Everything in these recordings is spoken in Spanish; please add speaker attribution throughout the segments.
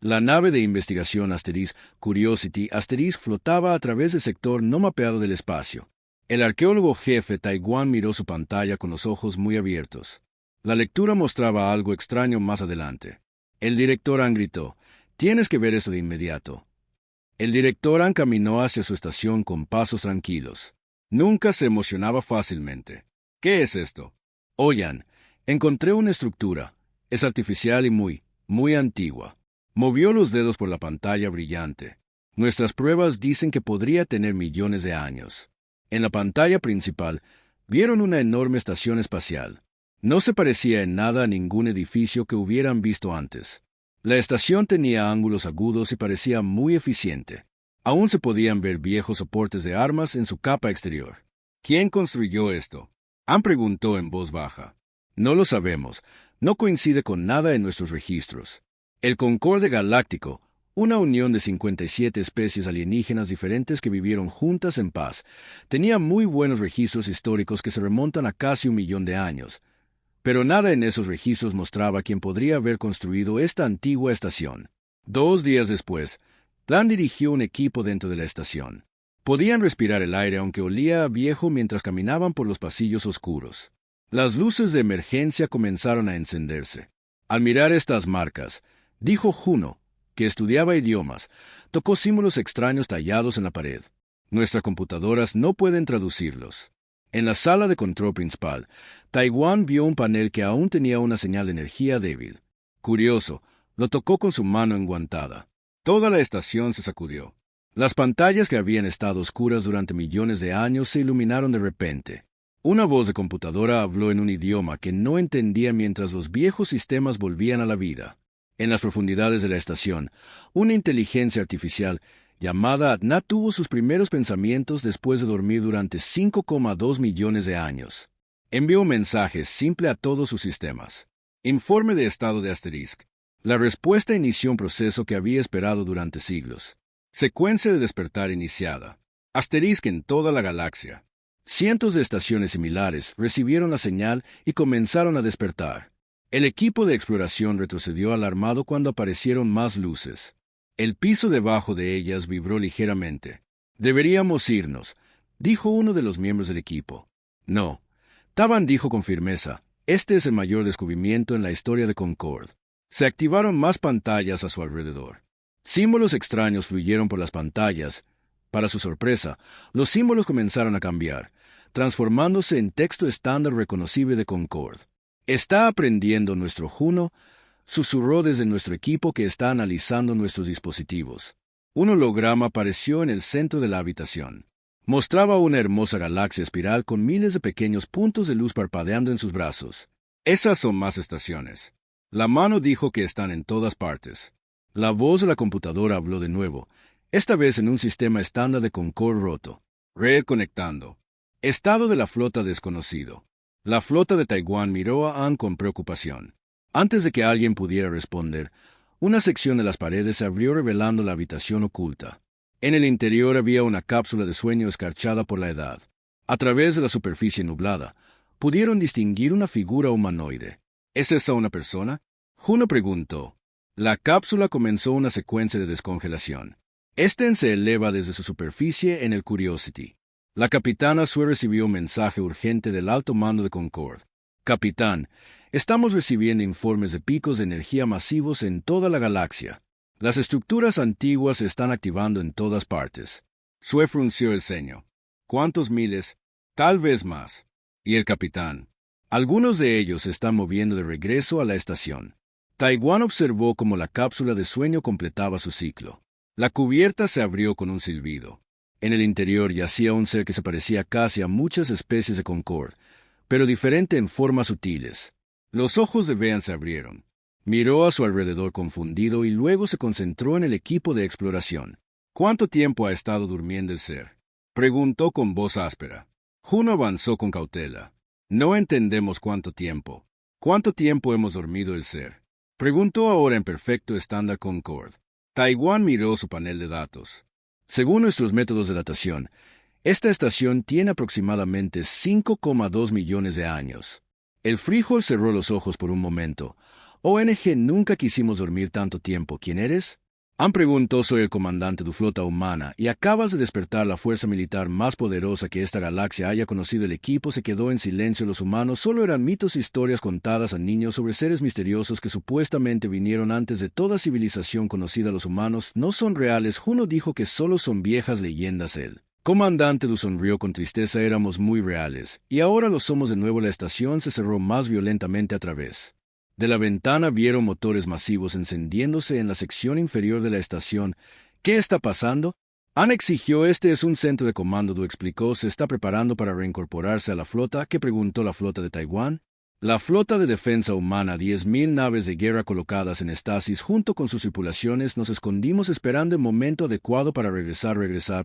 Speaker 1: La nave de investigación Curiosity flotaba a través del sector no mapeado del espacio. El arqueólogo jefe Taiwan miró su pantalla con los ojos muy abiertos. La lectura mostraba algo extraño más adelante. El director Han gritó: «Tienes que ver eso de inmediato». El director Han caminó hacia su estación con pasos tranquilos. Nunca se emocionaba fácilmente. «¿Qué es esto?» «Oyan, encontré una estructura. Es artificial y muy antigua». Movió los dedos por la pantalla brillante. «Nuestras pruebas dicen que podría tener millones de años». En la pantalla principal, vieron una enorme estación espacial. No se parecía en nada a ningún edificio que hubieran visto antes. La estación tenía ángulos agudos y parecía muy eficiente. Aún se podían ver viejos soportes de armas en su capa exterior. «¿Quién construyó esto?», Han preguntó en voz baja. «No lo sabemos. No coincide con nada en nuestros registros». El Concorde Galáctico, una unión de 57 especies alienígenas diferentes que vivieron juntas en paz, tenía muy buenos registros históricos que se remontan a casi 1.000.000 de años. Pero nada en esos registros mostraba quién podría haber construido esta antigua estación. 2 días después, Plan dirigió un equipo dentro de la estación. Podían respirar el aire aunque olía a viejo mientras caminaban por los pasillos oscuros. Las luces de emergencia comenzaron a encenderse. Al mirar estas marcas, dijo Juno, que estudiaba idiomas, tocó símbolos extraños tallados en la pared. «Nuestras computadoras no pueden traducirlos». En la sala de control principal, Taiwan vio un panel que aún tenía una señal de energía débil. Curioso, lo tocó con su mano enguantada. Toda la estación se sacudió. Las pantallas que habían estado oscuras durante millones de años se iluminaron de repente. Una voz de computadora habló en un idioma que no entendía mientras los viejos sistemas volvían a la vida. En las profundidades de la estación, una inteligencia artificial llamada Adna tuvo sus primeros pensamientos después de dormir durante 5,2 millones de años. Envió un mensaje simple a todos sus sistemas. Informe de estado de Asterisk. La respuesta inició un proceso que había esperado durante siglos. Secuencia de despertar iniciada. Asterisk en toda la galaxia. Cientos de estaciones similares recibieron la señal y comenzaron a despertar. El equipo de exploración retrocedió alarmado cuando aparecieron más luces. El piso debajo de ellas vibró ligeramente. «Deberíamos irnos», dijo uno de los miembros del equipo. «No», Taban dijo con firmeza, «este es el mayor descubrimiento en la historia de Concord». Se activaron más pantallas a su alrededor. Símbolos extraños fluyeron por las pantallas. Para su sorpresa, los símbolos comenzaron a cambiar, transformándose en texto estándar reconocible de Concord. «Está aprendiendo nuestro Juno», susurró desde nuestro equipo que está analizando nuestros dispositivos. Un holograma apareció en el centro de la habitación. Mostraba una hermosa galaxia espiral con miles de pequeños puntos de luz parpadeando en sus brazos. «Esas son más estaciones». La mano dijo que están en todas partes. La voz de la computadora habló de nuevo, esta vez en un sistema estándar de Concord roto. «Red conectando». Estado de la flota desconocido. La flota de Taiwán miró a Han con preocupación. Antes de que alguien pudiera responder, una sección de las paredes se abrió revelando la habitación oculta. En el interior había una cápsula de sueño escarchada por la edad. A través de la superficie nublada, pudieron distinguir una figura humanoide. «¿Es esa una persona?», Juno preguntó. La cápsula comenzó una secuencia de descongelación. Este se eleva desde su superficie en el Curiosity. La capitana Sue recibió un mensaje urgente del alto mando de Concord. «Capitán, estamos recibiendo informes de picos de energía masivos en toda la galaxia. Las estructuras antiguas se están activando en todas partes». Sue frunció el ceño. «¿Cuántos miles? Tal vez más». Y el capitán. «Algunos de ellos se están moviendo de regreso a la estación». Taiwan observó cómo la cápsula de sueño completaba su ciclo. La cubierta se abrió con un silbido. En el interior yacía un ser que se parecía casi a muchas especies de Concord, pero diferente en formas sutiles. Los ojos de Vean se abrieron. Miró a su alrededor confundido y luego se concentró en el equipo de exploración. «¿Cuánto tiempo ha estado durmiendo el ser?», preguntó con voz áspera. Juno avanzó con cautela. «No entendemos cuánto tiempo». «¿Cuánto tiempo hemos dormido el ser?», preguntó ahora en perfecto estándar Concord. Taiwan miró su panel de datos. «Según nuestros métodos de datación, esta estación tiene aproximadamente 5,2 millones de años». El frijol cerró los ojos por un momento, ONG nunca quisimos dormir tanto tiempo. ¿Quién eres? Han preguntó, soy el comandante de flota humana, y acabas de despertar la fuerza militar más poderosa que esta galaxia haya conocido. El equipo se quedó en silencio. Los humanos solo eran mitos e historias contadas a niños sobre seres misteriosos que supuestamente vinieron antes de toda civilización conocida. Los humanos no son reales. Juno dijo que solo son viejas leyendas. El comandante Du sonrió con tristeza. Éramos muy reales, y ahora lo somos de nuevo. La estación se cerró más violentamente a través de la ventana. Vieron motores masivos encendiéndose en la sección inferior de la estación. ¿Qué está pasando? Han exigió. Este es un centro de comando, Du explicó. Se está preparando para reincorporarse a la flota. ¿Qué preguntó la flota de Taiwán? La flota de defensa humana, 10.000 naves de guerra colocadas en estasis junto con sus tripulaciones. Nos escondimos esperando el momento adecuado para regresar.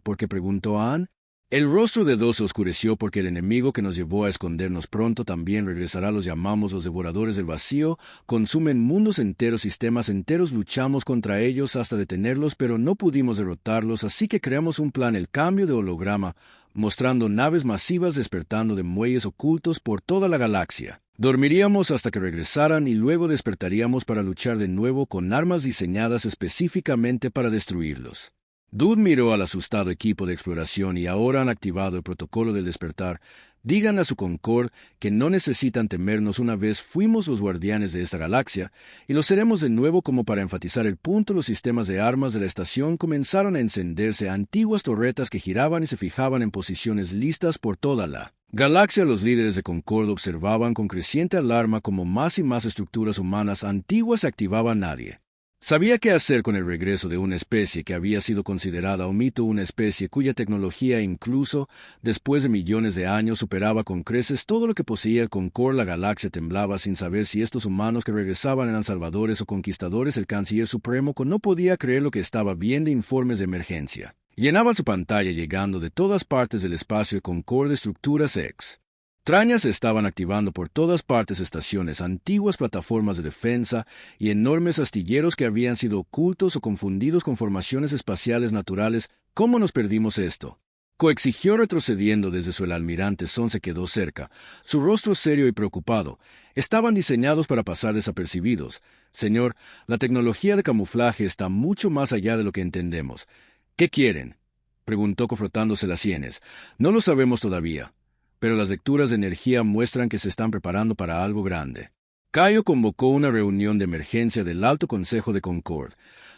Speaker 1: ¿Por qué? Preguntó Ann. El rostro de Do se oscureció porque el enemigo que nos llevó a escondernos pronto también regresará. Los llamamos los devoradores del vacío. Consumen mundos enteros, sistemas enteros. Luchamos contra ellos hasta detenerlos, pero no pudimos derrotarlos, así que creamos un plan. El cambio de holograma, mostrando naves masivas despertando de muelles ocultos por toda la galaxia. Dormiríamos hasta que regresaran y luego despertaríamos para luchar de nuevo con armas diseñadas específicamente para destruirlos. Dude miró al asustado equipo de exploración. Y ahora han activado el protocolo del despertar. Digan a su Concord que no necesitan temernos. Una vez fuimos los guardianes de esta galaxia, y lo seremos de nuevo. Como para enfatizar el punto, los sistemas de armas de la estación comenzaron a encenderse. Antiguas torretas que giraban y se fijaban en posiciones listas por toda la galaxia. Los líderes de Concord observaban con creciente alarma como más y más estructuras humanas antiguas se activaban. Nadie sabía qué hacer con el regreso de una especie que había sido considerada un mito, una especie cuya tecnología, incluso después de millones de años, superaba con creces todo lo que poseía el Concord. La galaxia temblaba sin saber si estos humanos que regresaban eran salvadores o conquistadores. El canciller supremo no podía creer lo que estaba viendo. Informes de emergencia llenaban su pantalla, llegando de todas partes del espacio. El Concord, estructuras extrañas se estaban activando por todas partes. Estaciones, antiguas plataformas de defensa y enormes astilleros que habían sido ocultos o confundidos con formaciones espaciales naturales. ¿Cómo nos perdimos esto? Coexigió retrocediendo desde su. El almirante Son se quedó cerca, su rostro serio y preocupado. Estaban diseñados para pasar desapercibidos. Señor, la tecnología de camuflaje está mucho más allá de lo que entendemos. ¿Qué quieren?, preguntó frotándose las sienes. No lo sabemos todavía, pero las lecturas de energía muestran que se están preparando para algo grande. Cayo convocó una reunión de emergencia del Alto Consejo de Concord.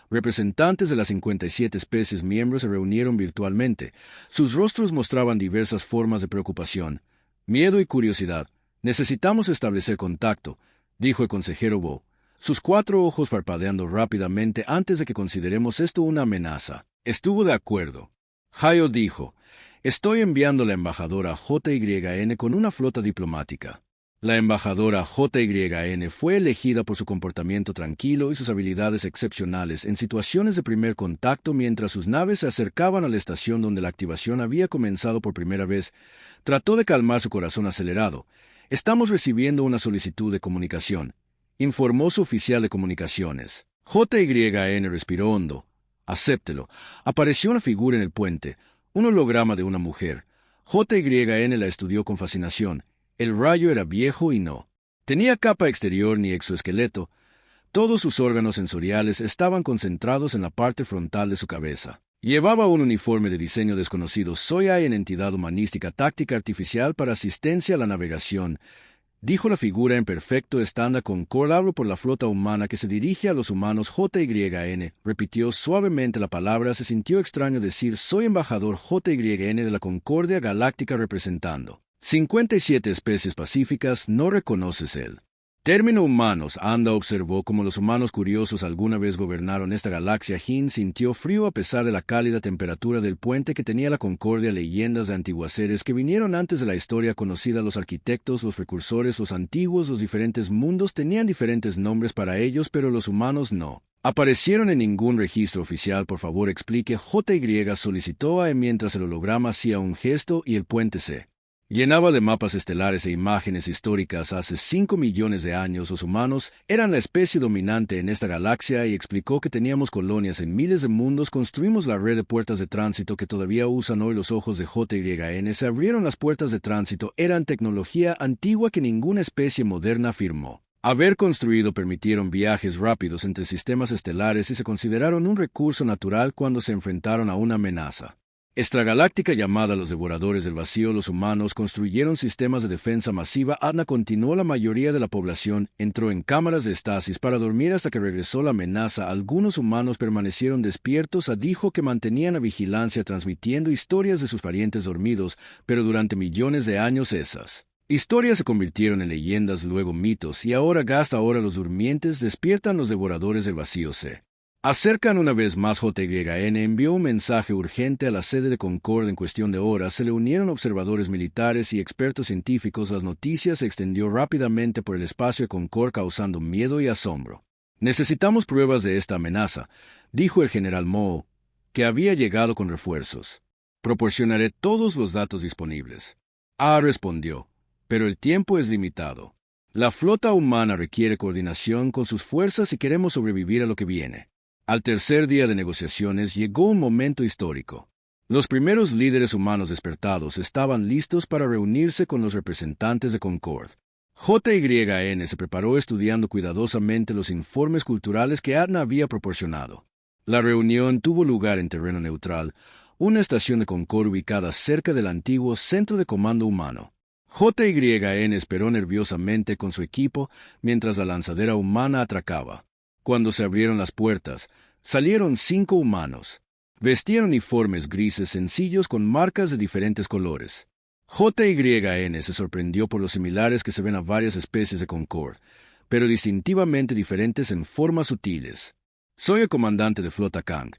Speaker 1: Representantes de las 57 especies miembros se reunieron virtualmente. Sus rostros mostraban diversas formas de preocupación, miedo y curiosidad. Necesitamos establecer contacto, dijo el consejero Bo, sus 4 ojos parpadeando rápidamente. Antes de que consideremos esto una amenaza. Estuvo de acuerdo. Hayo dijo, estoy enviando a la embajadora JYN con una flota diplomática. La embajadora JYN fue elegida por su comportamiento tranquilo y sus habilidades excepcionales en situaciones de primer contacto. Mientras sus naves se acercaban a la estación donde la activación había comenzado por primera vez, trató de calmar su corazón acelerado. Estamos recibiendo una solicitud de comunicación, informó su oficial de comunicaciones. JYN respiró hondo. Acéptelo. Apareció una figura en el puente, un holograma de una mujer. JYN la estudió con fascinación. El rayo era viejo y no tenía capa exterior ni exoesqueleto. Todos sus órganos sensoriales estaban concentrados en la parte frontal de su cabeza. Llevaba un uniforme de diseño desconocido. Soy en entidad humanística táctica artificial para asistencia a la navegación, dijo la figura en perfecto estándar. Concord, hablo por la flota humana que se dirige a los humanos. JYN repitió suavemente la palabra. Se sintió extraño decir soy embajador JYN de la Concordia Galáctica representando 57 especies pacíficas. ¿No reconoces el término humanos? Anda observó cómo los humanos curiosos alguna vez gobernaron esta galaxia. Jin sintió frío a pesar de la cálida temperatura del puente que tenía la Concordia. Leyendas de antiguos seres que vinieron antes de la historia conocida. Los arquitectos, los precursores, los antiguos, los diferentes mundos tenían diferentes nombres para ellos, pero los humanos no aparecieron en ningún registro oficial. Por favor, explique. JY solicitó mientras el holograma hacía un gesto y el puente se llenaba de mapas estelares e imágenes históricas. Hace 5 millones de años los humanos eran la especie dominante en esta galaxia y explicó que teníamos colonias en miles de mundos. Construimos la red de puertas de tránsito que todavía usan hoy. Los ojos de JYN se abrieron. Las puertas de tránsito eran tecnología antigua que ninguna especie moderna firmó. Haber construido permitieron viajes rápidos entre sistemas estelares y se consideraron un recurso natural cuando se enfrentaron a una amenaza extragaláctica llamada los Devoradores del Vacío. Los humanos construyeron sistemas de defensa masiva. Adna continuó. La mayoría de la población entró en cámaras de estasis para dormir hasta que regresó la amenaza. Algunos humanos permanecieron despiertos. Dijo que mantenían la vigilancia transmitiendo historias de sus parientes dormidos, pero durante millones de años esas historias se convirtieron en leyendas, luego mitos, y ahora los durmientes despiertan. Los Devoradores del Vacío se acercan una vez más. JYN envió un mensaje urgente a la sede de Concord. En cuestión de horas se le unieron observadores militares y expertos científicos. Las noticias se extendió rápidamente por el espacio de Concord, causando miedo y asombro. Necesitamos pruebas de esta amenaza, dijo el general Moe, que había llegado con refuerzos. Proporcionaré todos los datos disponibles. Respondió, pero el tiempo es limitado. La flota humana requiere coordinación con sus fuerzas si queremos sobrevivir a lo que viene. Al tercer día de negociaciones llegó un momento histórico. Los primeros líderes humanos despertados estaban listos para reunirse con los representantes de Concord. JYN se preparó estudiando cuidadosamente los informes culturales que Adna había proporcionado. La reunión tuvo lugar en terreno neutral, una estación de Concord ubicada cerca del antiguo centro de comando humano. JYN esperó nerviosamente con su equipo mientras la lanzadera humana atracaba. Cuando se abrieron las puertas, salieron 5 humanos. Vestían uniformes grises sencillos con marcas de diferentes colores. JYN se sorprendió por los similares que se ven a varias especies de Concord, pero distintivamente diferentes en formas sutiles. Soy el comandante de flota Kang,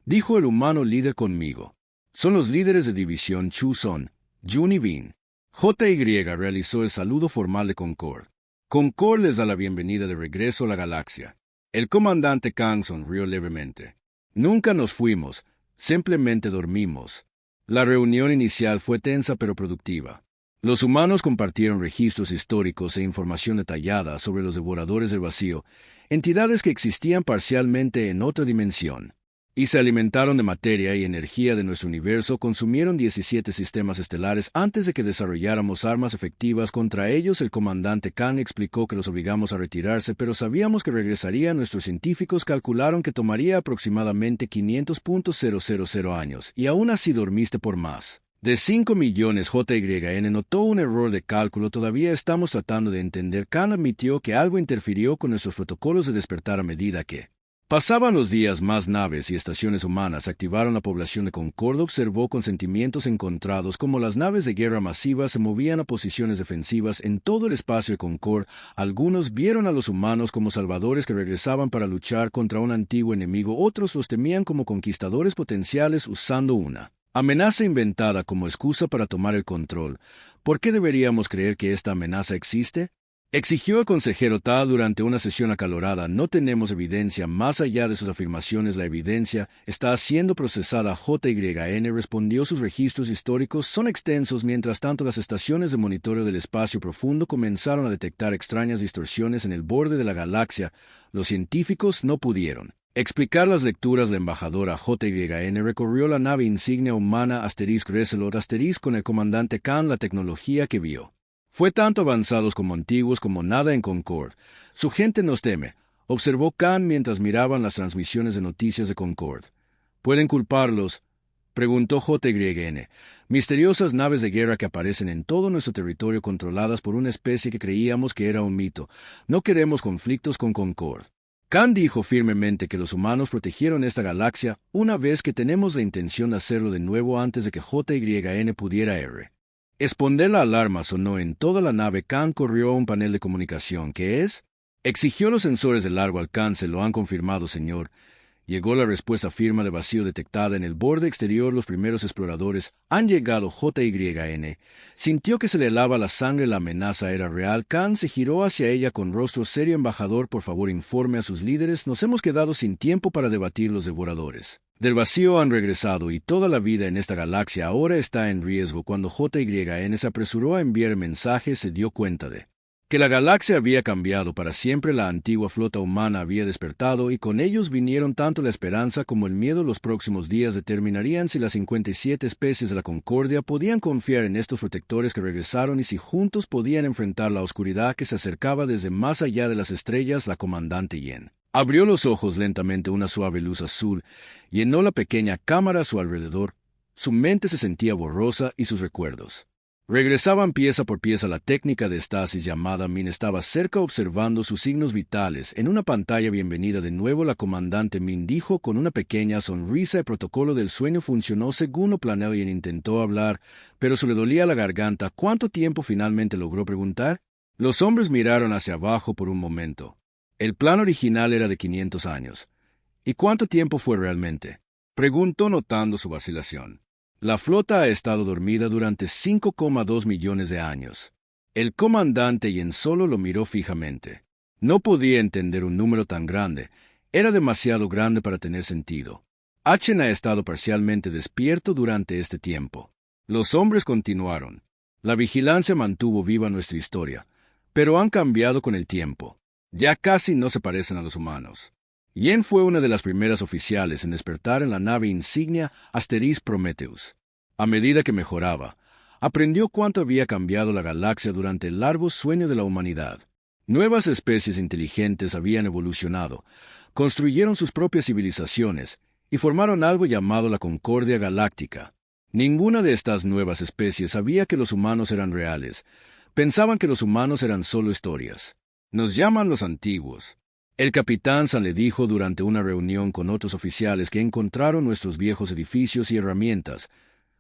Speaker 1: dijo el humano líder conmigo. Son los líderes de división Chu Son, Jun y Vin. JY realizó el saludo formal de Concord. Concord les da la bienvenida de regreso a la galaxia. El comandante Kang sonrió levemente. Nunca nos fuimos, simplemente dormimos. La reunión inicial fue tensa pero productiva. Los humanos compartieron registros históricos e información detallada sobre los Devoradores del Vacío, entidades que existían parcialmente en otra dimensión, y se alimentaron de materia y energía de nuestro universo. Consumieron 17 sistemas estelares antes de que desarrolláramos armas efectivas contra ellos. El comandante Kang explicó que los obligamos a retirarse, pero sabíamos que regresarían. Nuestros científicos calcularon que tomaría aproximadamente 500.000 años, y aún así dormiste por más de 5 millones. JYN notó un error de cálculo. Todavía estamos tratando de entender. Kang admitió que algo interfirió con nuestros protocolos de despertar a medida que pasaban los días. Más naves y estaciones humanas activaron. La población de Concord observó con sentimientos encontrados cómo las naves de guerra masivas se movían a posiciones defensivas en todo el espacio de Concord. Algunos vieron a los humanos como salvadores que regresaban para luchar contra un antiguo enemigo. Otros los temían como conquistadores potenciales usando una amenaza inventada como excusa para tomar el control. ¿Por qué deberíamos creer que esta amenaza existe?, exigió el consejero Ta durante una sesión acalorada. No tenemos evidencia más allá de sus afirmaciones. La evidencia está siendo procesada. JYN respondió. Sus registros históricos son extensos. Mientras tanto, las estaciones de monitoreo del espacio profundo comenzaron a detectar extrañas distorsiones en el borde de la galaxia. Los científicos no pudieron explicar las lecturas. La embajadora JYN recorrió la nave insignia humana *Resolute con el comandante Kang. La tecnología que vio fue tanto avanzados como antiguos como nada en Concord. Su gente nos teme, observó Kang mientras miraban las transmisiones de noticias de Concord. ¿Pueden culparlos?, preguntó JYN. Misteriosas naves de guerra que aparecen en todo nuestro territorio controladas por una especie que creíamos que era un mito. No queremos conflictos con Concord. Kang dijo firmemente que los humanos protegieron esta galaxia. Una vez que tenemos la intención de hacerlo de nuevo antes de que JYN pudiera responder. La alarma sonó en toda la nave. Kang corrió a un panel de comunicación. ¿Qué es?, exigió. Los sensores de largo alcance lo han confirmado, señor. Llegó la respuesta. Firma de vacío detectada en el borde exterior. Los primeros exploradores han llegado. JYN sintió que se le helaba la sangre. La amenaza era real. Kang se giró hacia ella con rostro serio. Embajador, por favor, informe a sus líderes. Nos hemos quedado sin tiempo para debatir. Los Devoradores del Vacío han regresado y toda la vida en esta galaxia ahora está en riesgo. Cuando JYN se apresuró a enviar el mensaje, se dio cuenta de que la galaxia había cambiado para siempre. La antigua flota humana había despertado y con ellos vinieron tanto la esperanza como el miedo. Los próximos días determinarían si las 57 especies de la Concordia podían confiar en estos protectores que regresaron y si juntos podían enfrentar la oscuridad que se acercaba desde más allá de las estrellas. La comandante Yen abrió los ojos lentamente. Una suave luz azul llenó la pequeña cámara a su alrededor. Su mente se sentía borrosa y sus recuerdos regresaban pieza por pieza. La técnica de estasis llamada Min estaba cerca observando sus signos vitales en una pantalla. Bienvenida de nuevo, la comandante Min dijo con una pequeña sonrisa. El protocolo del sueño funcionó según lo planeado y intentó hablar, pero se le dolía la garganta. ¿Cuánto tiempo? Finalmente logró preguntar. Los hombres miraron hacia abajo por un momento. El plan original era de 500 años. ¿Y cuánto tiempo fue realmente?, preguntó notando su vacilación. La flota ha estado dormida durante 5,2 millones de años. El comandante Yen solo lo miró fijamente. No podía entender un número tan grande. Era demasiado grande para tener sentido. Achen ha estado parcialmente despierto durante este tiempo. Los hombres continuaron. La vigilancia mantuvo viva nuestra historia, pero han cambiado con el tiempo. Ya casi no se parecen a los humanos. Yen fue una de las primeras oficiales en despertar en la nave insignia Prometheus. A medida que mejoraba, aprendió cuánto había cambiado la galaxia durante el largo sueño de la humanidad. Nuevas especies inteligentes habían evolucionado, construyeron sus propias civilizaciones y formaron algo llamado la Concordia Galáctica. Ninguna de estas nuevas especies sabía que los humanos eran reales. Pensaban que los humanos eran solo historias. Nos llaman los antiguos. El capitán San le dijo durante una reunión con otros oficiales que encontraron nuestros viejos edificios y herramientas,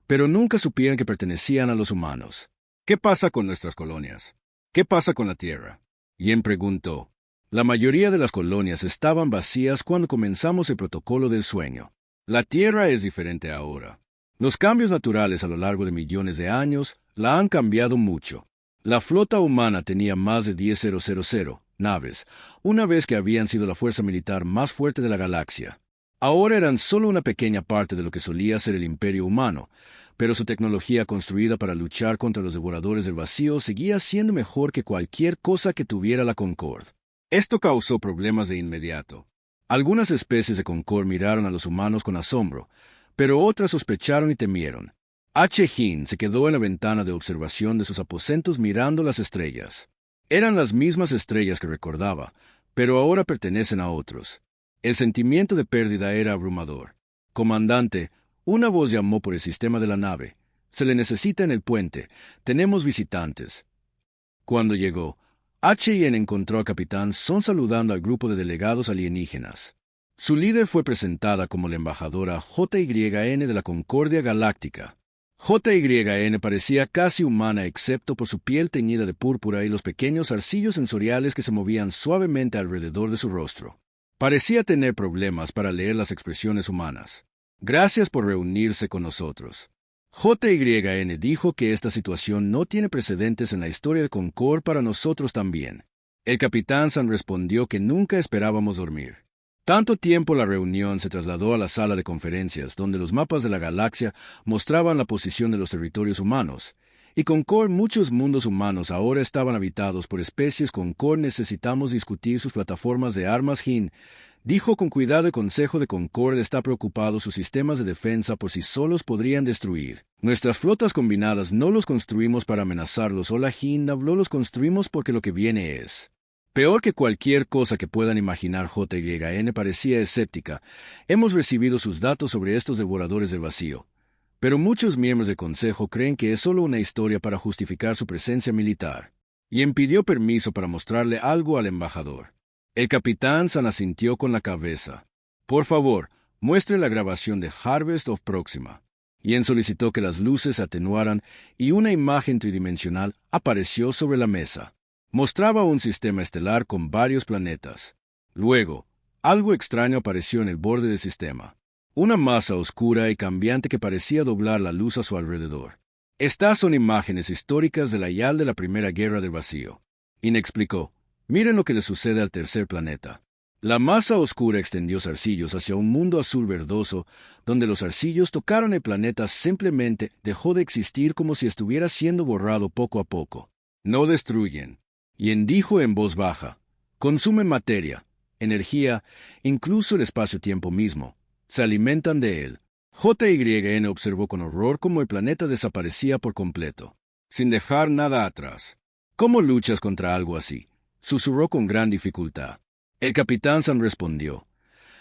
Speaker 1: pero nunca supieron que pertenecían a los humanos. ¿Qué pasa con nuestras colonias? ¿Qué pasa con la Tierra? Yen preguntó. La mayoría de las colonias estaban vacías cuando comenzamos el protocolo del sueño. La Tierra es diferente ahora. Los cambios naturales a lo largo de millones de años la han cambiado mucho. La flota humana tenía más de 10,000 naves, una vez que habían sido la fuerza militar más fuerte de la galaxia. Ahora eran solo una pequeña parte de lo que solía ser el imperio humano, pero su tecnología construida para luchar contra los devoradores del vacío seguía siendo mejor que cualquier cosa que tuviera la Concord. Esto causó problemas de inmediato. Algunas especies de Concord miraron a los humanos con asombro, pero otras sospecharon y temieron. Hin se quedó en la ventana de observación de sus aposentos mirando las estrellas. Eran las mismas estrellas que recordaba, pero ahora pertenecen a otros. El sentimiento de pérdida era abrumador. Comandante, una voz llamó por el sistema de la nave. Se le necesita en el puente. Tenemos visitantes. Cuando llegó, Yen encontró al capitán Son saludando al grupo de delegados alienígenas. Su líder fue presentada como la embajadora JYN de la Concordia Galáctica. JYN parecía casi humana excepto por su piel teñida de púrpura y los pequeños zarcillos sensoriales que se movían suavemente alrededor de su rostro. Parecía tener problemas para leer las expresiones humanas. Gracias por reunirse con nosotros. JYN dijo que esta situación no tiene precedentes en la historia de Concord. Para nosotros también. El capitán San respondió que nunca esperábamos dormir. Tanto tiempo. La reunión se trasladó a la sala de conferencias, donde los mapas de la galaxia mostraban la posición de los territorios humanos. Y Concord, muchos mundos humanos ahora estaban habitados por especies Concord. Necesitamos discutir sus plataformas de armas. Hin dijo con cuidado. El Consejo de Concord está preocupado. Sus sistemas de defensa por sí solos podrían destruir nuestras flotas combinadas. No los construimos para amenazarlos. Hola, Hin habló. Los construimos porque lo que viene es peor que cualquier cosa que puedan imaginar. JYN parecía escéptica. Hemos recibido sus datos sobre estos devoradores del vacío, pero muchos miembros del Consejo creen que es solo una historia para justificar su presencia militar. Y pidió permiso para mostrarle algo al embajador. El capitán San asintió con la cabeza. Por favor, muestre la grabación de Harvest of Proxima. Yen solicitó que las luces se atenuaran y una imagen tridimensional apareció sobre la mesa. Mostraba un sistema estelar con varios planetas. Luego, algo extraño apareció en el borde del sistema. Una masa oscura y cambiante que parecía doblar la luz a su alrededor. Estas son imágenes históricas de la YAL de la Primera Guerra del Vacío. Yin explicó. Miren lo que le sucede al tercer planeta. La masa oscura extendió zarcillos hacia un mundo azul verdoso, donde los zarcillos tocaron el planeta. Simplemente dejó de existir como si estuviera siendo borrado poco a poco. No destruyen. Yen dijo en voz baja, consumen materia, energía, incluso el espacio-tiempo mismo. Se alimentan de él. JYN observó con horror cómo el planeta desaparecía por completo, sin dejar nada atrás. ¿Cómo luchas contra algo así?, susurró con gran dificultad. El capitán San respondió,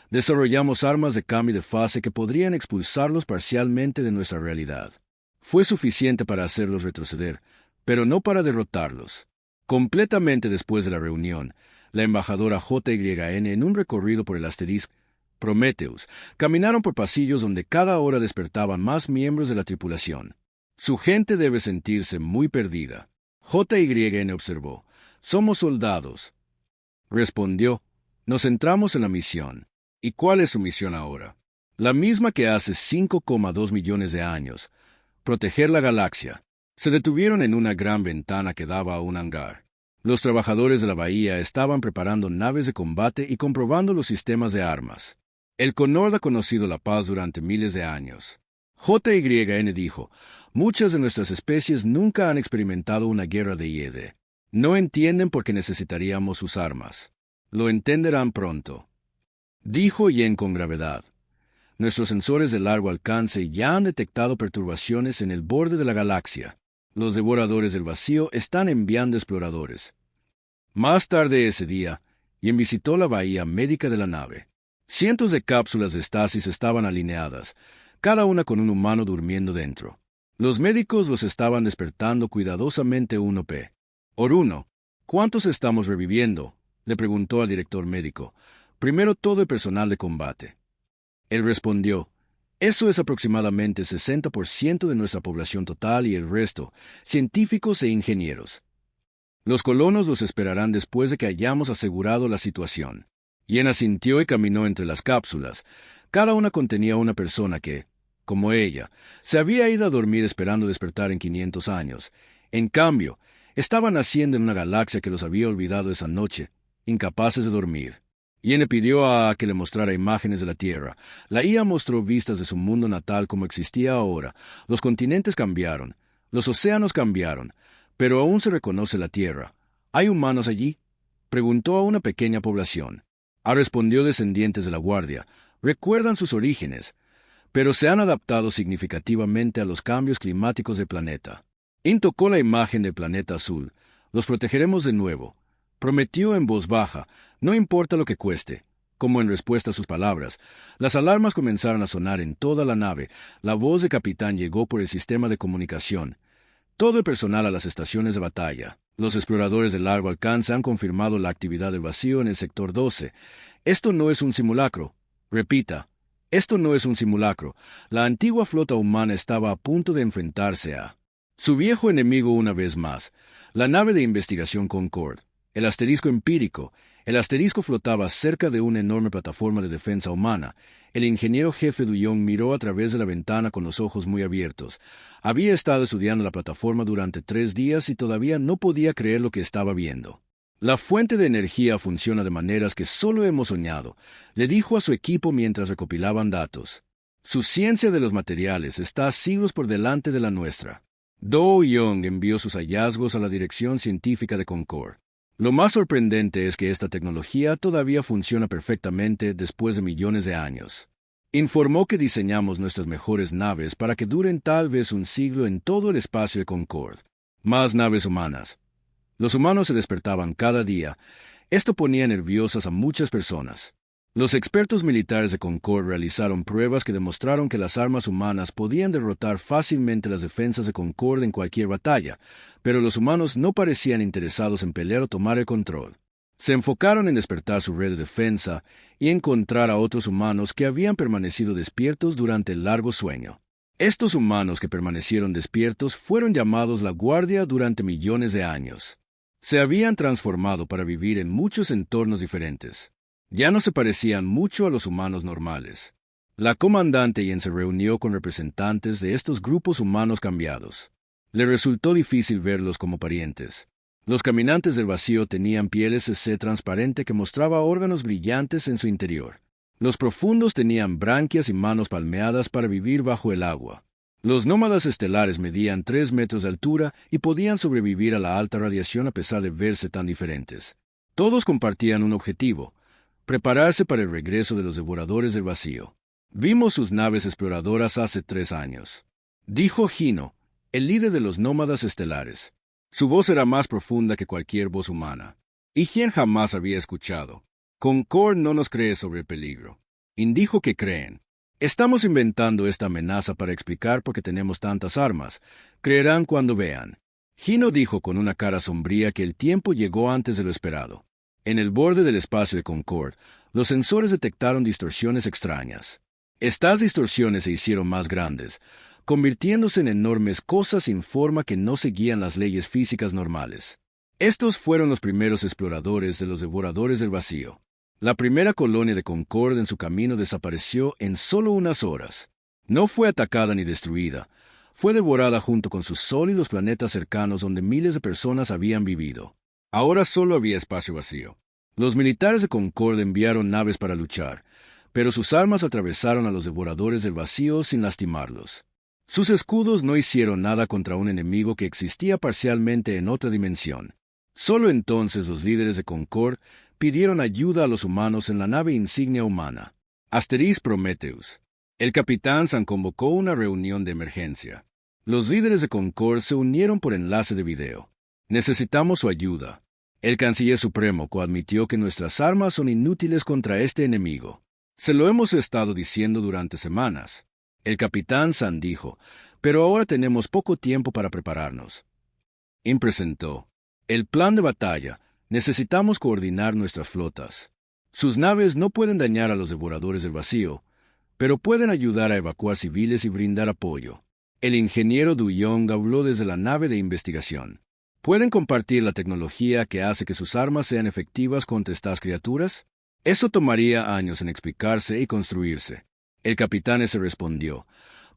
Speaker 1: desarrollamos armas de cambio de fase que podrían expulsarlos parcialmente de nuestra realidad. Fue suficiente para hacerlos retroceder, pero no para derrotarlos. Completamente después de la reunión, la embajadora JYN en un recorrido por el asterisco Prometheus, caminaron por pasillos donde cada hora despertaban más miembros de la tripulación. Su gente debe sentirse muy perdida. JYN observó. Somos soldados. Respondió. Nos centramos en la misión. ¿Y cuál es su misión ahora? La misma que hace 5,2 millones de años. Proteger la galaxia. Se detuvieron en una gran ventana que daba a un hangar. Los trabajadores de la bahía estaban preparando naves de combate y comprobando los sistemas de armas. El Conord ha conocido la paz durante miles de años. JYN dijo, muchas de nuestras especies nunca han experimentado una guerra de hiede. No entienden por qué necesitaríamos sus armas. Lo entenderán pronto. Dijo Yen con gravedad. Nuestros sensores de largo alcance ya han detectado perturbaciones en el borde de la galaxia. Los devoradores del vacío están enviando exploradores. Más tarde ese día, Yen visitó la bahía médica de la nave. Cientos de cápsulas de estasis estaban alineadas, cada una con un humano durmiendo dentro. Los médicos los estaban despertando cuidadosamente uno p. Oruno, ¿cuántos estamos reviviendo?, le preguntó al director médico. Primero todo el personal de combate. Él respondió, eso es aproximadamente 60% de nuestra población total y el resto, científicos e ingenieros. Los colonos los esperarán después de que hayamos asegurado la situación. Yen asintió y caminó entre las cápsulas. Cada una contenía una persona que, como ella, se había ido a dormir esperando despertar en 500 años. En cambio, estaban naciendo en una galaxia que los había olvidado esa noche, incapaces de dormir. Yen le pidió a que le mostrara imágenes de la Tierra. La IA mostró vistas de su mundo natal como existía ahora. Los continentes cambiaron, los océanos cambiaron, pero aún se reconoce la Tierra. ¿Hay humanos allí?, preguntó a una pequeña población. Respondió descendientes de la Guardia. Recuerdan sus orígenes, pero se han adaptado significativamente a los cambios climáticos del planeta. Yin tocó la imagen del planeta azul. Los protegeremos de nuevo. Prometió en voz baja, no importa lo que cueste. Como en respuesta a sus palabras, las alarmas comenzaron a sonar en toda la nave. La voz del capitán llegó por el sistema de comunicación. Todo el personal a las estaciones de batalla. Los exploradores de largo alcance han confirmado la actividad del vacío en el sector 12. Esto no es un simulacro. Repita, esto no es un simulacro. La antigua flota humana estaba a punto de enfrentarse a su viejo enemigo una vez más, la nave de investigación Concord, el asterisco empírico. El asterisco flotaba cerca de una enorme plataforma de defensa humana. El ingeniero jefe Duyong miró a través de la ventana con los ojos muy abiertos. Había estado estudiando la plataforma durante 3 días y todavía no podía creer lo que estaba viendo. La fuente de energía funciona de maneras que solo hemos soñado, le dijo a su equipo mientras recopilaban datos. Su ciencia de los materiales está siglos por delante de la nuestra. Do Young envió sus hallazgos a la dirección científica de Concord. Lo más sorprendente es que esta tecnología todavía funciona perfectamente después de millones de años. Informó que diseñamos nuestras mejores naves para que duren tal vez un siglo en todo el espacio de Concord. Más naves humanas. Los humanos se despertaban cada día. Esto ponía nerviosas a muchas personas. Los expertos militares de Concord realizaron pruebas que demostraron que las armas humanas podían derrotar fácilmente las defensas de Concord en cualquier batalla, pero los humanos no parecían interesados en pelear o tomar el control. Se enfocaron en despertar su red de defensa y encontrar a otros humanos que habían permanecido despiertos durante el largo sueño. Estos humanos que permanecieron despiertos fueron llamados la Guardia durante millones de años. Se habían transformado para vivir en muchos entornos diferentes. Ya no se parecían mucho a los humanos normales. La comandante Yen se reunió con representantes de estos grupos humanos cambiados. Le resultó difícil verlos como parientes. Los caminantes del vacío tenían pieles transparente que mostraba órganos brillantes en su interior. Los profundos tenían branquias y manos palmeadas para vivir bajo el agua. Los nómadas estelares medían 3 metros de altura y podían sobrevivir a la alta radiación a pesar de verse tan diferentes. Todos compartían un objetivo: prepararse para el regreso de los devoradores del vacío. Vimos sus naves exploradoras hace 3 años, dijo Gino, el líder de los nómadas estelares. Su voz era más profunda que cualquier voz humana. Y quien jamás había escuchado. Concord no nos cree sobre el peligro. Indijo que creen. Estamos inventando esta amenaza para explicar por qué tenemos tantas armas. Creerán cuando vean. Gino dijo con una cara sombría que el tiempo llegó antes de lo esperado. En el borde del espacio de Concord, los sensores detectaron distorsiones extrañas. Estas distorsiones se hicieron más grandes, convirtiéndose en enormes cosas sin forma que no seguían las leyes físicas normales. Estos fueron los primeros exploradores de los devoradores del vacío. La primera colonia de Concord en su camino desapareció en solo unas horas. No fue atacada ni destruida. Fue devorada junto con su sol y los planetas cercanos donde miles de personas habían vivido. Ahora solo había espacio vacío. Los militares de Concord enviaron naves para luchar, pero sus armas atravesaron a los devoradores del vacío sin lastimarlos. Sus escudos no hicieron nada contra un enemigo que existía parcialmente en otra dimensión. Solo entonces los líderes de Concord pidieron ayuda a los humanos en la nave insignia humana, Asteris Prometheus. El capitán San convocó una reunión de emergencia. Los líderes de Concord se unieron por enlace de video. Necesitamos su ayuda. El canciller supremo admitió que nuestras armas son inútiles contra este enemigo. Se lo hemos estado diciendo durante semanas. El capitán San dijo, pero ahora tenemos poco tiempo para prepararnos. Presentó el plan de batalla. Necesitamos coordinar nuestras flotas. Sus naves no pueden dañar a los devoradores del vacío, pero pueden ayudar a evacuar civiles y brindar apoyo. El ingeniero Du Yong habló desde la nave de investigación. ¿Pueden compartir la tecnología que hace que sus armas sean efectivas contra estas criaturas? Eso tomaría años en explicarse y construirse. El capitán se respondió,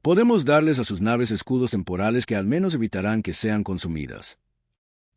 Speaker 1: podemos darles a sus naves escudos temporales que al menos evitarán que sean consumidas.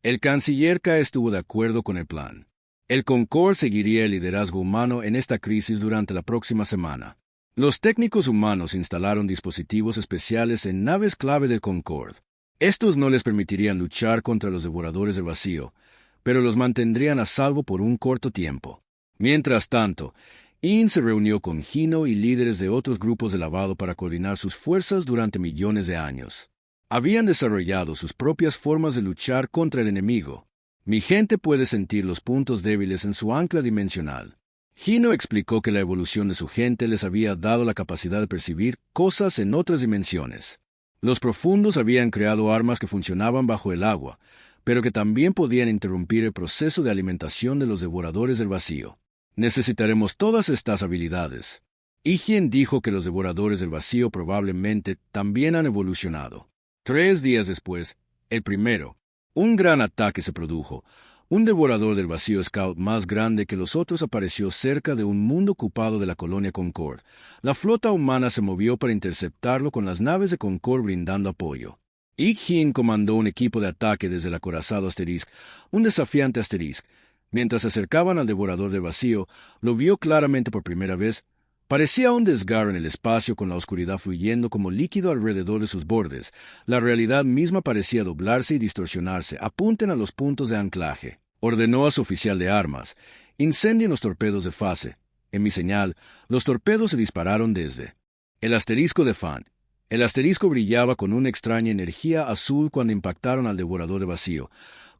Speaker 1: El canciller K estuvo de acuerdo con el plan. El Concord seguiría el liderazgo humano en esta crisis durante la próxima semana. Los técnicos humanos instalaron dispositivos especiales en naves clave del Concord. Estos no les permitirían luchar contra los devoradores del vacío, pero los mantendrían a salvo por un corto tiempo. Mientras tanto, se reunió con Gino y líderes de otros grupos de lavado para coordinar sus fuerzas durante millones de años. Habían desarrollado sus propias formas de luchar contra el enemigo. Mi gente puede sentir los puntos débiles en su ancla dimensional. Gino explicó que la evolución de su gente les había dado la capacidad de percibir cosas en otras dimensiones. Los profundos habían creado armas que funcionaban bajo el agua, pero que también podían interrumpir el proceso de alimentación de los devoradores del vacío. Necesitaremos todas estas habilidades. Hien dijo que los devoradores del vacío probablemente también han evolucionado. 3 días después, el primero, un gran ataque se produjo. Un devorador del vacío Scout más grande que los otros apareció cerca de un mundo ocupado de la colonia Concord. La flota humana se movió para interceptarlo con las naves de Concord brindando apoyo. Hien comandó un equipo de ataque desde el acorazado Asterisk, un desafiante Asterisk. Mientras se acercaban al devorador del vacío, lo vio claramente por primera vez. Parecía un desgarro en el espacio con la oscuridad fluyendo como líquido alrededor de sus bordes. La realidad misma parecía doblarse y distorsionarse. Apunten a los puntos de anclaje. Ordenó a su oficial de armas. Incendien los torpedos de fase. En mi señal, los torpedos se dispararon desde el asterisco de Fan. El asterisco brillaba con una extraña energía azul cuando impactaron al devorador de vacío.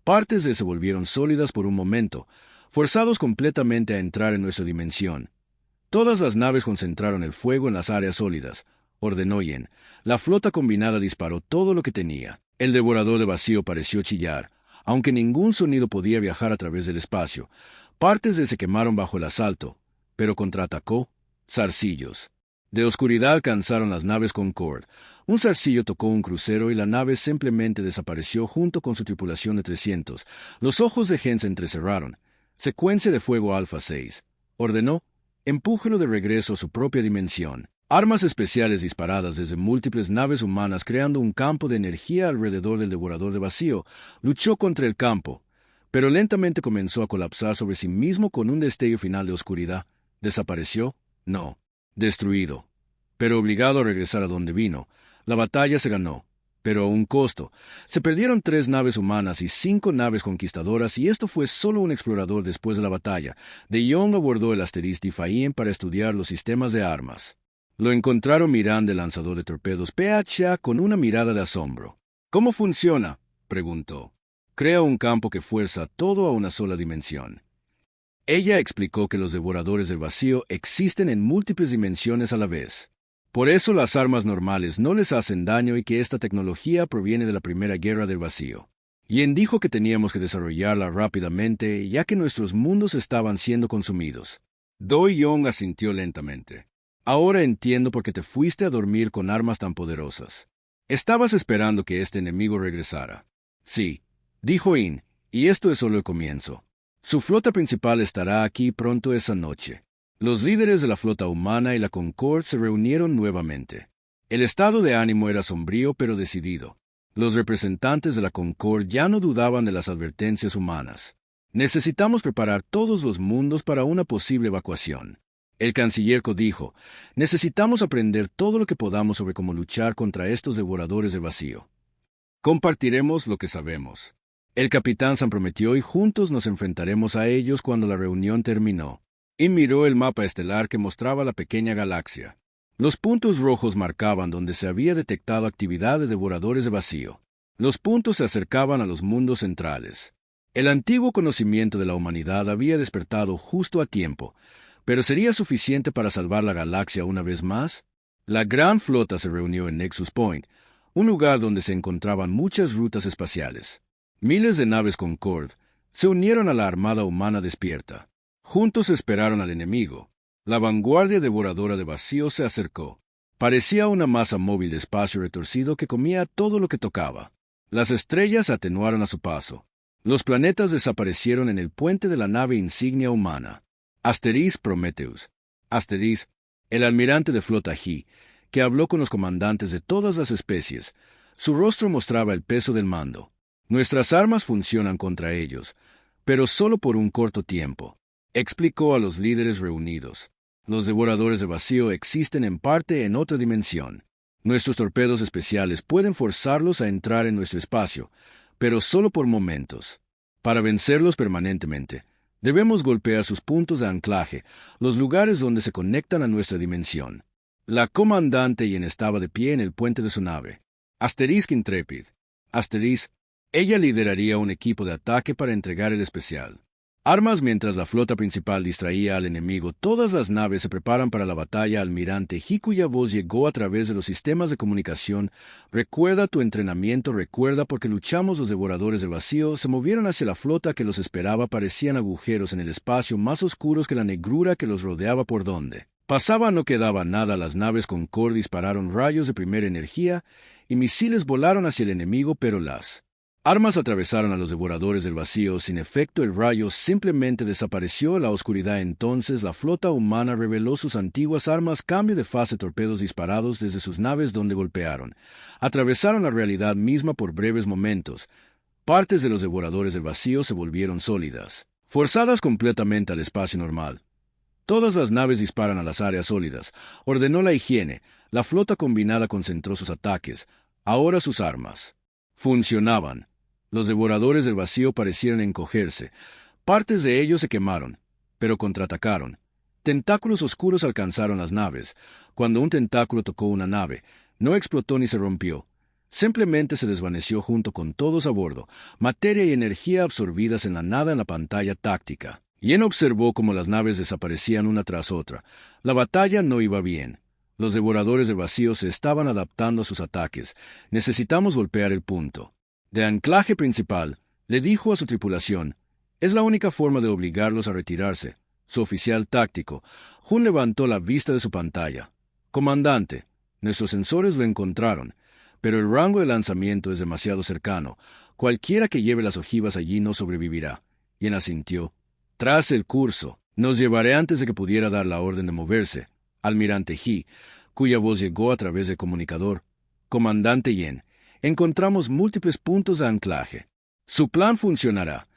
Speaker 1: Partes de él se volvieron sólidas por un momento, forzados completamente a entrar en nuestra dimensión. Todas las naves concentraron el fuego en las áreas sólidas, ordenó Yen. La flota combinada disparó todo lo que tenía. El devorador de vacío pareció chillar, aunque ningún sonido podía viajar a través del espacio. Partes de él se quemaron bajo el asalto, pero contraatacó. Zarcillos. De oscuridad alcanzaron las naves Concord. Un zarcillo tocó un crucero y la nave simplemente desapareció junto con su tripulación de 300. Los ojos de Gen se entrecerraron. Secuencia de fuego Alfa 6. Ordenó. Empújelo de regreso a su propia dimensión. Armas especiales disparadas desde múltiples naves humanas creando un campo de energía alrededor del devorador de vacío. Luchó contra el campo, pero lentamente comenzó a colapsar sobre sí mismo con un destello final de oscuridad. ¿Desapareció? No. Destruido. Pero obligado a regresar a donde vino. La batalla se ganó, pero a un costo. Se perdieron 3 naves humanas y 5 naves conquistadoras, y esto fue solo un explorador después de la batalla. De Jong abordó el asterisco Difaín para estudiar los sistemas de armas. Lo encontraron mirando el lanzador de torpedos PHA con una mirada de asombro. ¿Cómo funciona?, preguntó. Crea un campo que fuerza todo a una sola dimensión. Ella explicó que los devoradores del vacío existen en múltiples dimensiones a la vez. Por eso las armas normales no les hacen daño y que esta tecnología proviene de la Primera Guerra del Vacío. Yen dijo que teníamos que desarrollarla rápidamente ya que nuestros mundos estaban siendo consumidos. Do-young asintió lentamente. Ahora entiendo por qué te fuiste a dormir con armas tan poderosas. Estabas esperando que este enemigo regresara. Sí, dijo In, y esto es solo el comienzo. Su flota principal estará aquí pronto esa noche. Los líderes de la flota humana y la Concorde se reunieron nuevamente. El estado de ánimo era sombrío pero decidido. Los representantes de la Concorde ya no dudaban de las advertencias humanas. Necesitamos preparar todos los mundos para una posible evacuación. El canciller dijo, necesitamos aprender todo lo que podamos sobre cómo luchar contra estos devoradores del vacío. Compartiremos lo que sabemos. El capitán San prometió y juntos nos enfrentaremos a ellos cuando la reunión terminó. Y miró el mapa estelar que mostraba la pequeña galaxia. Los puntos rojos marcaban donde se había detectado actividad de devoradores de vacío. Los puntos se acercaban a los mundos centrales. El antiguo conocimiento de la humanidad había despertado justo a tiempo, pero ¿sería suficiente para salvar la galaxia una vez más? La gran flota se reunió en Nexus Point, un lugar donde se encontraban muchas rutas espaciales. Miles de naves Concorde se unieron a la armada humana despierta. Juntos esperaron al enemigo. La vanguardia devoradora de vacío se acercó. Parecía una masa móvil de espacio retorcido que comía todo lo que tocaba. Las estrellas atenuaron a su paso. Los planetas desaparecieron en el puente de la nave insignia humana. Asteris Prometheus. Asteris, el almirante de flota G, que habló con los comandantes de todas las especies. Su rostro mostraba el peso del mando. Nuestras armas funcionan contra ellos, pero solo por un corto tiempo. Explicó a los líderes reunidos. Los devoradores de vacío existen en parte en otra dimensión. Nuestros torpedos especiales pueden forzarlos a entrar en nuestro espacio, pero solo por momentos. Para vencerlos permanentemente, debemos golpear sus puntos de anclaje, los lugares donde se conectan a nuestra dimensión. La comandante Yen estaba de pie en el puente de su nave. Asterisco Intrepid. Asterisco. Ella lideraría un equipo de ataque para entregar el especial. Armas mientras la flota principal distraía al enemigo. Todas las naves se preparan para la batalla. Almirante He, cuya voz llegó a través de los sistemas de comunicación. Recuerda tu entrenamiento, recuerda porque luchamos. Los devoradores del vacío se movieron hacia la flota que los esperaba. Parecían agujeros en el espacio más oscuros que la negrura que los rodeaba por donde pasaba no quedaba nada. Las naves Concorde dispararon rayos de primera energía y misiles volaron hacia el enemigo, pero las armas atravesaron a los devoradores del vacío. Sin efecto, el rayo simplemente desapareció en la oscuridad. Entonces la flota humana reveló sus antiguas armas. Cambio de fase. Torpedos disparados desde sus naves donde golpearon. Atravesaron la realidad misma por breves momentos. Partes de los devoradores del vacío se volvieron sólidas, forzadas completamente al espacio normal. Todas las naves disparan a las áreas sólidas. Ordenó la higiene. La flota combinada concentró sus ataques. Ahora sus armas funcionaban. Los devoradores del vacío parecieron encogerse. Partes de ellos se quemaron, pero contraatacaron. Tentáculos oscuros alcanzaron las naves. Cuando un tentáculo tocó una nave, no explotó ni se rompió. Simplemente se desvaneció junto con todos a bordo, materia y energía absorbidas en la nada en la pantalla táctica. Yen observó cómo las naves desaparecían una tras otra. La batalla no iba bien. Los devoradores del vacío se estaban adaptando a sus ataques. Necesitamos golpear el punto de anclaje principal, le dijo a su tripulación. Es la única forma de obligarlos a retirarse. Su oficial táctico, Jun, levantó la vista de su pantalla. Comandante, nuestros sensores lo encontraron, pero el rango de lanzamiento es demasiado cercano. Cualquiera que lleve las ojivas allí no sobrevivirá. Yen asintió. Tras el curso, nos llevaré antes de que pudiera dar la orden de moverse. Almirante He, cuya voz llegó a través del comunicador. Comandante Yen, encontramos múltiples puntos de anclaje. Su plan funcionará,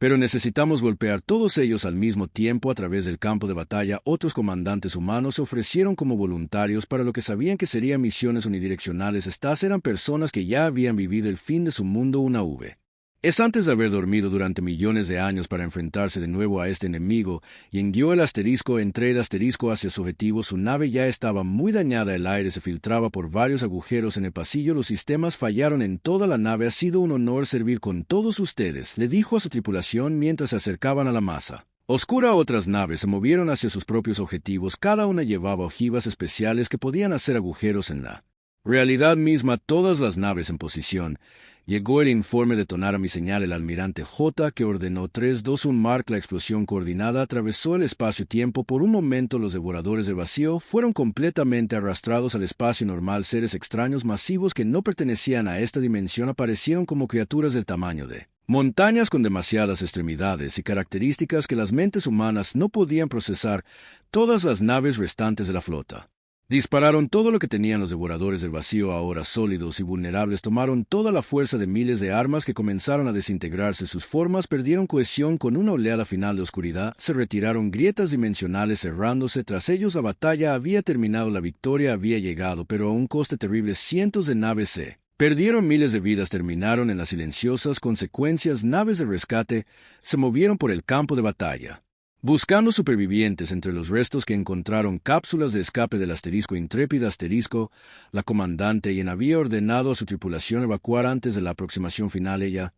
Speaker 1: Pero necesitamos golpear todos ellos al mismo tiempo a través del campo de batalla. Otros comandantes humanos se ofrecieron como voluntarios para lo que sabían que serían misiones unidireccionales. Estas eran personas que ya habían vivido el fin de su mundo una vez. Es antes de haber dormido durante millones de años para enfrentarse de nuevo a este enemigo, y envió el asterisco. Entre el asterisco hacia su objetivo, su nave ya estaba muy dañada, el aire se filtraba por varios agujeros en el pasillo, los sistemas fallaron en toda la nave. Ha sido un honor servir con todos ustedes, le dijo a su tripulación mientras se acercaban a la masa oscura. Otras naves se movieron hacia sus propios objetivos, cada una llevaba ojivas especiales que podían hacer agujeros en la realidad misma. Todas las naves en posición. Llegó el informe. Detonar a mi señal. El almirante J, que ordenó 3-2-1 Mark. La explosión coordinada atravesó el espacio-tiempo. Por un momento los devoradores del vacío fueron completamente arrastrados al espacio normal. Seres extraños masivos que no pertenecían a esta dimensión aparecieron como criaturas del tamaño de montañas, con demasiadas extremidades y características que las mentes humanas no podían procesar. Todas las naves restantes de la flota dispararon todo lo que tenían. Los devoradores del vacío, ahora sólidos y vulnerables, tomaron toda la fuerza de miles de armas que comenzaron a desintegrarse. Sus formas perdieron cohesión con una oleada final de oscuridad. Se retiraron, grietas dimensionales cerrándose tras ellos. La batalla había terminado, la victoria había llegado, pero a un coste terrible. Cientos de naves se perdieron, miles de vidas terminaron en las silenciosas consecuencias. Naves de rescate se movieron por el campo de batalla, buscando supervivientes. Entre los restos que encontraron cápsulas de escape del asterisco intrépida. Asterisco, la comandante Yen había ordenado a su tripulación evacuar antes de la aproximación final. Ella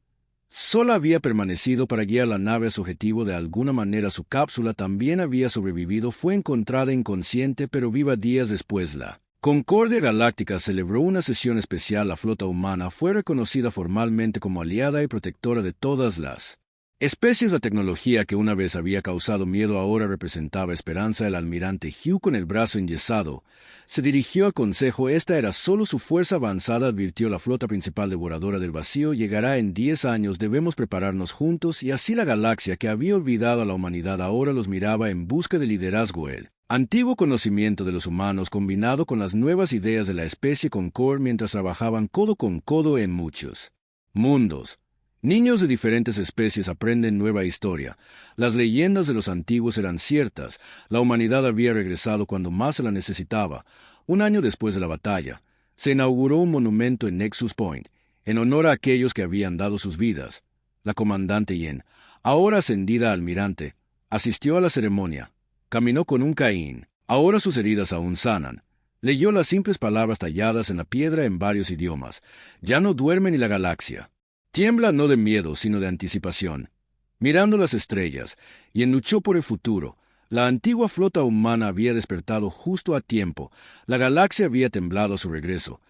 Speaker 1: sola había permanecido para guiar la nave a su objetivo. De alguna manera su cápsula también había sobrevivido. Fue encontrada inconsciente pero viva días después. La Concordia Galáctica celebró una sesión especial. La flota humana fue reconocida formalmente como aliada y protectora de todas las especies. La tecnología que una vez había causado miedo ahora representaba esperanza. El almirante Hugh, con el brazo enyesado, se dirigió al consejo. Esta era solo su fuerza avanzada, advirtió. La flota principal devoradora del vacío llegará en 10 años. Debemos prepararnos juntos. Y así la galaxia, que había olvidado a la humanidad, ahora los miraba en busca de liderazgo. El antiguo conocimiento de los humanos combinado con las nuevas ideas de la especie Concord, mientras trabajaban codo con codo en muchos mundos. Niños de diferentes especies aprenden nueva historia. Las leyendas de los antiguos eran ciertas. La humanidad había regresado cuando más se la necesitaba. Un año después de la batalla, se inauguró un monumento en Nexus Point, en honor a aquellos que habían dado sus vidas. La comandante Yen, ahora ascendida a almirante, asistió a la ceremonia. Caminó con un Caín. Ahora sus heridas aún sanan. Leyó las simples palabras talladas en la piedra en varios idiomas. Ya no duerme ni la galaxia tiembla, no de miedo, sino de anticipación. Mirando las estrellas, Yen luchó por el futuro. La antigua flota humana había despertado justo a tiempo. La galaxia había temblado a su regreso.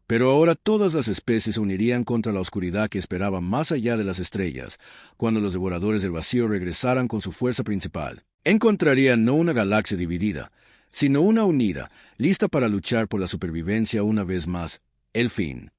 Speaker 1: Pero ahora todas las especies se unirían contra la oscuridad que esperaba más allá de las estrellas. Cuando los devoradores del vacío regresaran con su fuerza principal, encontrarían no una galaxia dividida, sino una unida, lista para luchar por la supervivencia una vez más. El fin.